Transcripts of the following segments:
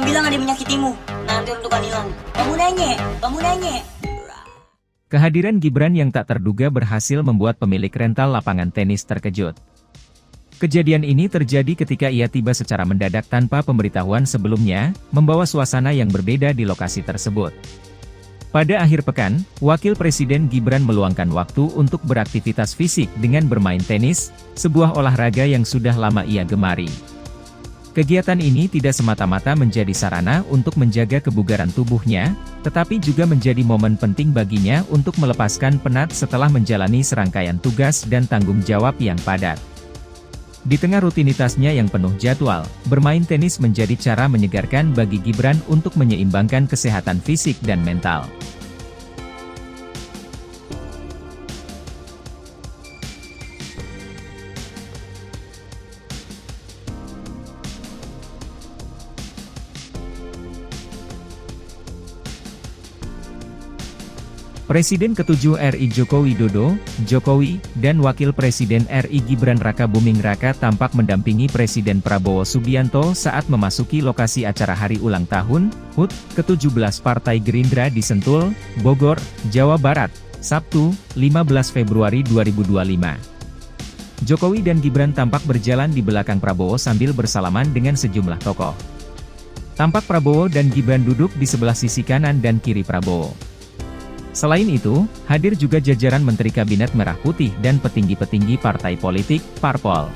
bilang ada yang menyakitimu. Nanti untuk hilang. Kamu nanya. Kehadiran Gibran yang tak terduga berhasil membuat pemilik rental lapangan tenis terkejut. Kejadian ini terjadi ketika ia tiba secara mendadak tanpa pemberitahuan sebelumnya, membawa suasana yang berbeda di lokasi tersebut. Pada akhir pekan, Wakil Presiden Gibran meluangkan waktu untuk beraktivitas fisik dengan bermain tenis, sebuah olahraga yang sudah lama ia gemari. Kegiatan ini tidak semata-mata menjadi sarana untuk menjaga kebugaran tubuhnya, tetapi juga menjadi momen penting baginya untuk melepaskan penat setelah menjalani serangkaian tugas dan tanggung jawab yang padat. Di tengah rutinitasnya yang penuh jadwal, bermain tenis menjadi cara menyegarkan bagi Gibran untuk menyeimbangkan kesehatan fisik dan mental. Presiden ke-7 RI Joko Widodo, Jokowi, dan Wakil Presiden RI Gibran Raka Buming Raka tampak mendampingi Presiden Prabowo Subianto saat memasuki lokasi acara hari ulang tahun, HUT, ke-17 Partai Gerindra di Sentul, Bogor, Jawa Barat, Sabtu, 15 Februari 2025. Jokowi dan Gibran tampak berjalan di belakang Prabowo sambil bersalaman dengan sejumlah tokoh. Tampak Prabowo dan Gibran duduk di sebelah sisi kanan dan kiri Prabowo. Selain itu, hadir juga jajaran Menteri Kabinet Merah Putih dan petinggi-petinggi partai politik, Parpol.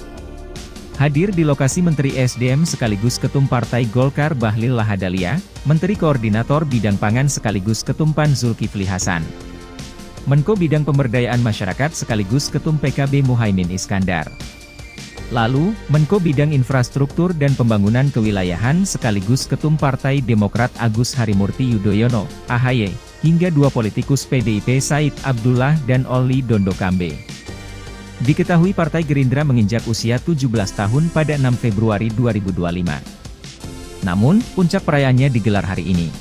Hadir di lokasi Menteri SDM sekaligus Ketum Partai Golkar Bahlil Lahadalia, Menteri Koordinator Bidang Pangan sekaligus Ketum PAN Zulkifli Hasan, Menko Bidang Pemberdayaan Masyarakat sekaligus Ketum PKB Muhaimin Iskandar. Lalu, Menko Bidang Infrastruktur dan Pembangunan Kewilayahan sekaligus Ketum Partai Demokrat Agus Harimurti Yudhoyono, AHY, hingga dua politikus PDIP Said Abdullah dan Olly Dondo Kambe. Diketahui Partai Gerindra menginjak usia 17 tahun pada 6 Februari 2025. Namun, puncak perayaannya digelar hari ini.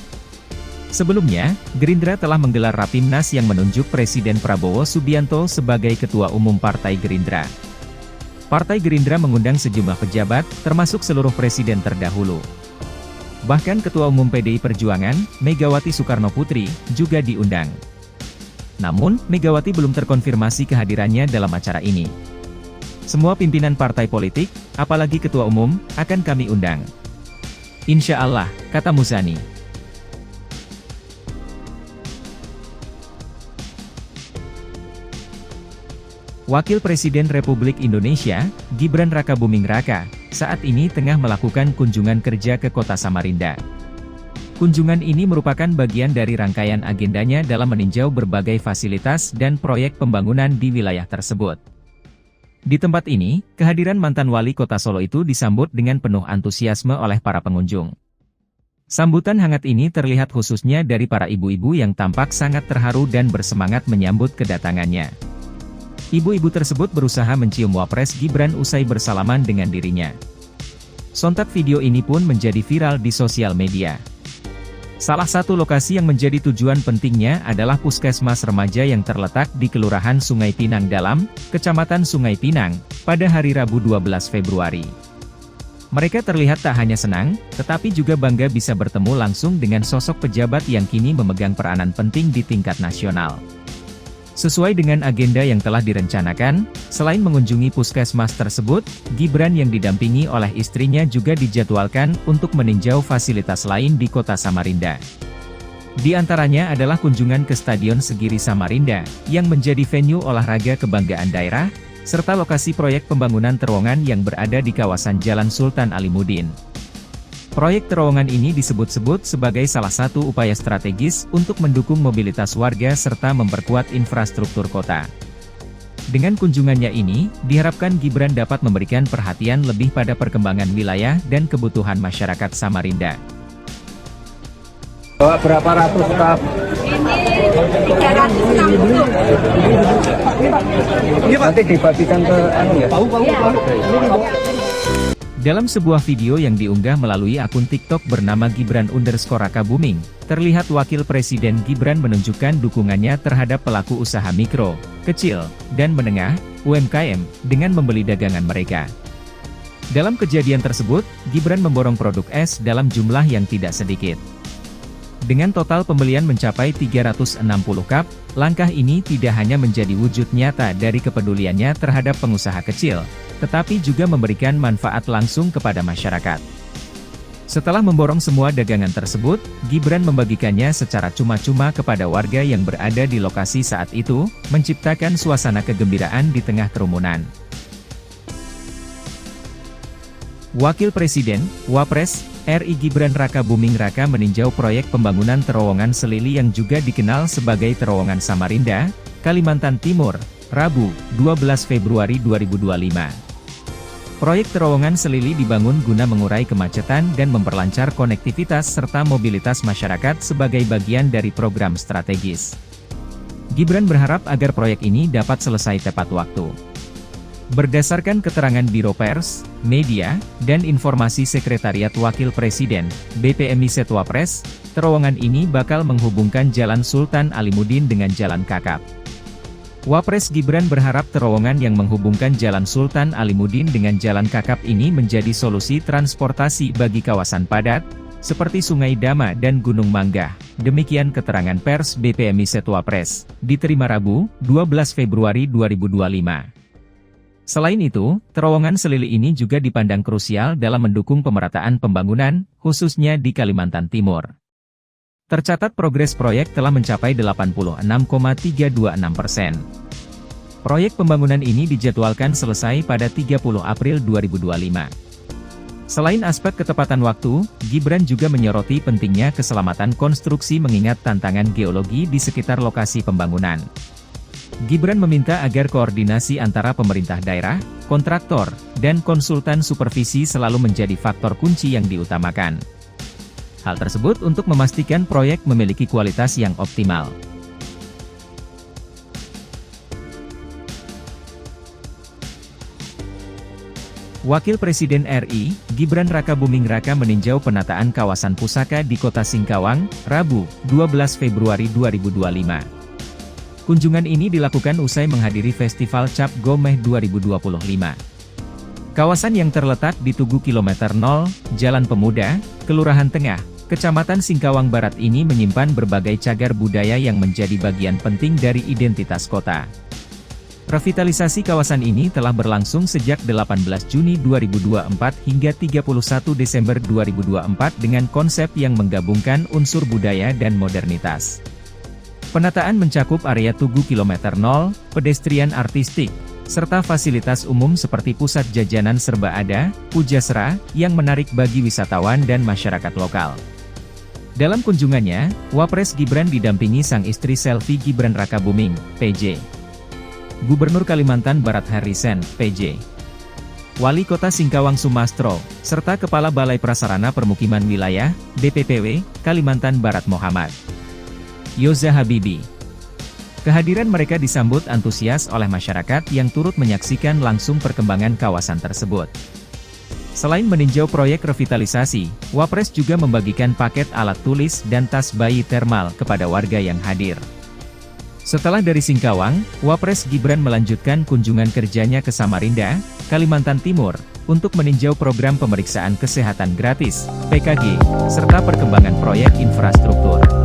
Sebelumnya, Gerindra telah menggelar Rapimnas yang menunjuk Presiden Prabowo Subianto sebagai Ketua Umum Partai Gerindra. Partai Gerindra mengundang sejumlah pejabat, termasuk seluruh presiden terdahulu. Bahkan Ketua Umum PDI Perjuangan, Megawati Soekarnoputri, juga diundang. Namun, Megawati belum terkonfirmasi kehadirannya dalam acara ini. Semua pimpinan partai politik, apalagi Ketua Umum, akan kami undang. Insya Allah, kata Muzani. Wakil Presiden Republik Indonesia, Gibran Raka Buming Raka, saat ini tengah melakukan kunjungan kerja ke kota Samarinda. Kunjungan ini merupakan bagian dari rangkaian agendanya dalam meninjau berbagai fasilitas dan proyek pembangunan di wilayah tersebut. Di tempat ini, kehadiran mantan wali kota Solo itu disambut dengan penuh antusiasme oleh para pengunjung. Sambutan hangat ini terlihat khususnya dari para ibu-ibu yang tampak sangat terharu dan bersemangat menyambut kedatangannya. Ibu-ibu tersebut berusaha mencium Wapres Gibran usai bersalaman dengan dirinya. Sontak video ini pun menjadi viral di sosial media. Salah satu lokasi yang menjadi tujuan pentingnya adalah Puskesmas Remaja yang terletak di Kelurahan Sungai Pinang Dalam, Kecamatan Sungai Pinang, pada hari Rabu 12 Februari. Mereka terlihat tak hanya senang, tetapi juga bangga bisa bertemu langsung dengan sosok pejabat yang kini memegang peranan penting di tingkat nasional. Sesuai dengan agenda yang telah direncanakan, selain mengunjungi puskesmas tersebut, Gibran yang didampingi oleh istrinya juga dijadwalkan untuk meninjau fasilitas lain di kota Samarinda. Di antaranya adalah kunjungan ke Stadion Segiri Samarinda, yang menjadi venue olahraga kebanggaan daerah, serta lokasi proyek pembangunan terowongan yang berada di kawasan Jalan Sultan Alimuddin. Proyek terowongan ini disebut-sebut sebagai salah satu upaya strategis untuk mendukung mobilitas warga serta memperkuat infrastruktur kota. Dengan kunjungannya ini, diharapkan Gibran dapat memberikan perhatian lebih pada perkembangan wilayah dan kebutuhan masyarakat Samarinda. Berapa ratus staf? Ini 360. Nanti dibagikan ke ya? Dalam sebuah video yang diunggah melalui akun TikTok bernama Gibran_Raka Buming, terlihat Wakil Presiden Gibran menunjukkan dukungannya terhadap pelaku usaha mikro, kecil, dan menengah, UMKM, dengan membeli dagangan mereka. Dalam kejadian tersebut, Gibran memborong produk es dalam jumlah yang tidak sedikit. Dengan total pembelian mencapai 360 cup, langkah ini tidak hanya menjadi wujud nyata dari kepeduliannya terhadap pengusaha kecil, tetapi juga memberikan manfaat langsung kepada masyarakat. Setelah memborong semua dagangan tersebut, Gibran membagikannya secara cuma-cuma kepada warga yang berada di lokasi saat itu, menciptakan suasana kegembiraan di tengah kerumunan. Wakil Presiden, Wapres, RI Gibran Raka Buming Raka meninjau proyek pembangunan terowongan Selili yang juga dikenal sebagai Terowongan Samarinda, Kalimantan Timur, Rabu, 12 Februari 2025. Proyek terowongan Selili dibangun guna mengurai kemacetan dan memperlancar konektivitas serta mobilitas masyarakat sebagai bagian dari program strategis. Gibran berharap agar proyek ini dapat selesai tepat waktu. Berdasarkan keterangan Biro Pers, Media, dan Informasi Sekretariat Wakil Presiden, BPMI Setwapres, terowongan ini bakal menghubungkan Jalan Sultan Alimuddin dengan Jalan Kakap. Wapres Gibran berharap terowongan yang menghubungkan Jalan Sultan Alimuddin dengan Jalan Kakap ini menjadi solusi transportasi bagi kawasan padat, seperti Sungai Dama dan Gunung Manggah. Demikian keterangan pers BPMI Setwapres, diterima Rabu, 12 Februari 2025. Selain itu, terowongan Selili ini juga dipandang krusial dalam mendukung pemerataan pembangunan, khususnya di Kalimantan Timur. Tercatat progres proyek telah mencapai 86,326%. Proyek pembangunan ini dijadwalkan selesai pada 30 April 2025. Selain aspek ketepatan waktu, Gibran juga menyoroti pentingnya keselamatan konstruksi mengingat tantangan geologi di sekitar lokasi pembangunan. Gibran meminta agar koordinasi antara pemerintah daerah, kontraktor, dan konsultan supervisi selalu menjadi faktor kunci yang diutamakan. Hal tersebut untuk memastikan proyek memiliki kualitas yang optimal. Wakil Presiden RI, Gibran Raka Buming Raka meninjau penataan kawasan pusaka di Kota Singkawang, Rabu, 12 Februari 2025. Kunjungan ini dilakukan usai menghadiri Festival Cap Gomeh 2025. Kawasan yang terletak di Tugu Kilometer 0, Jalan Pemuda, Kelurahan Tengah, Kecamatan Singkawang Barat ini menyimpan berbagai cagar budaya yang menjadi bagian penting dari identitas kota. Revitalisasi kawasan ini telah berlangsung sejak 18 Juni 2024 hingga 31 Desember 2024 dengan konsep yang menggabungkan unsur budaya dan modernitas. Penataan mencakup area Tugu Kilometer 0, pedestrian artistik, serta fasilitas umum seperti pusat jajanan serba ada, Pujasera, yang menarik bagi wisatawan dan masyarakat lokal. Dalam kunjungannya, Wapres Gibran didampingi sang istri Selvi Gibran Raka Buming, PJ. Gubernur Kalimantan Barat Harrison, PJ. Wali Kota Singkawang Sumastro, serta Kepala Balai Prasarana Permukiman Wilayah, BPPW, Kalimantan Barat Muhammad Yoza Habibi. Kehadiran mereka disambut antusias oleh masyarakat yang turut menyaksikan langsung perkembangan kawasan tersebut. Selain meninjau proyek revitalisasi, Wapres juga membagikan paket alat tulis dan tas bayi thermal kepada warga yang hadir. Setelah dari Singkawang, Wapres Gibran melanjutkan kunjungan kerjanya ke Samarinda, Kalimantan Timur, untuk meninjau program pemeriksaan kesehatan gratis, PKG, serta perkembangan proyek infrastruktur.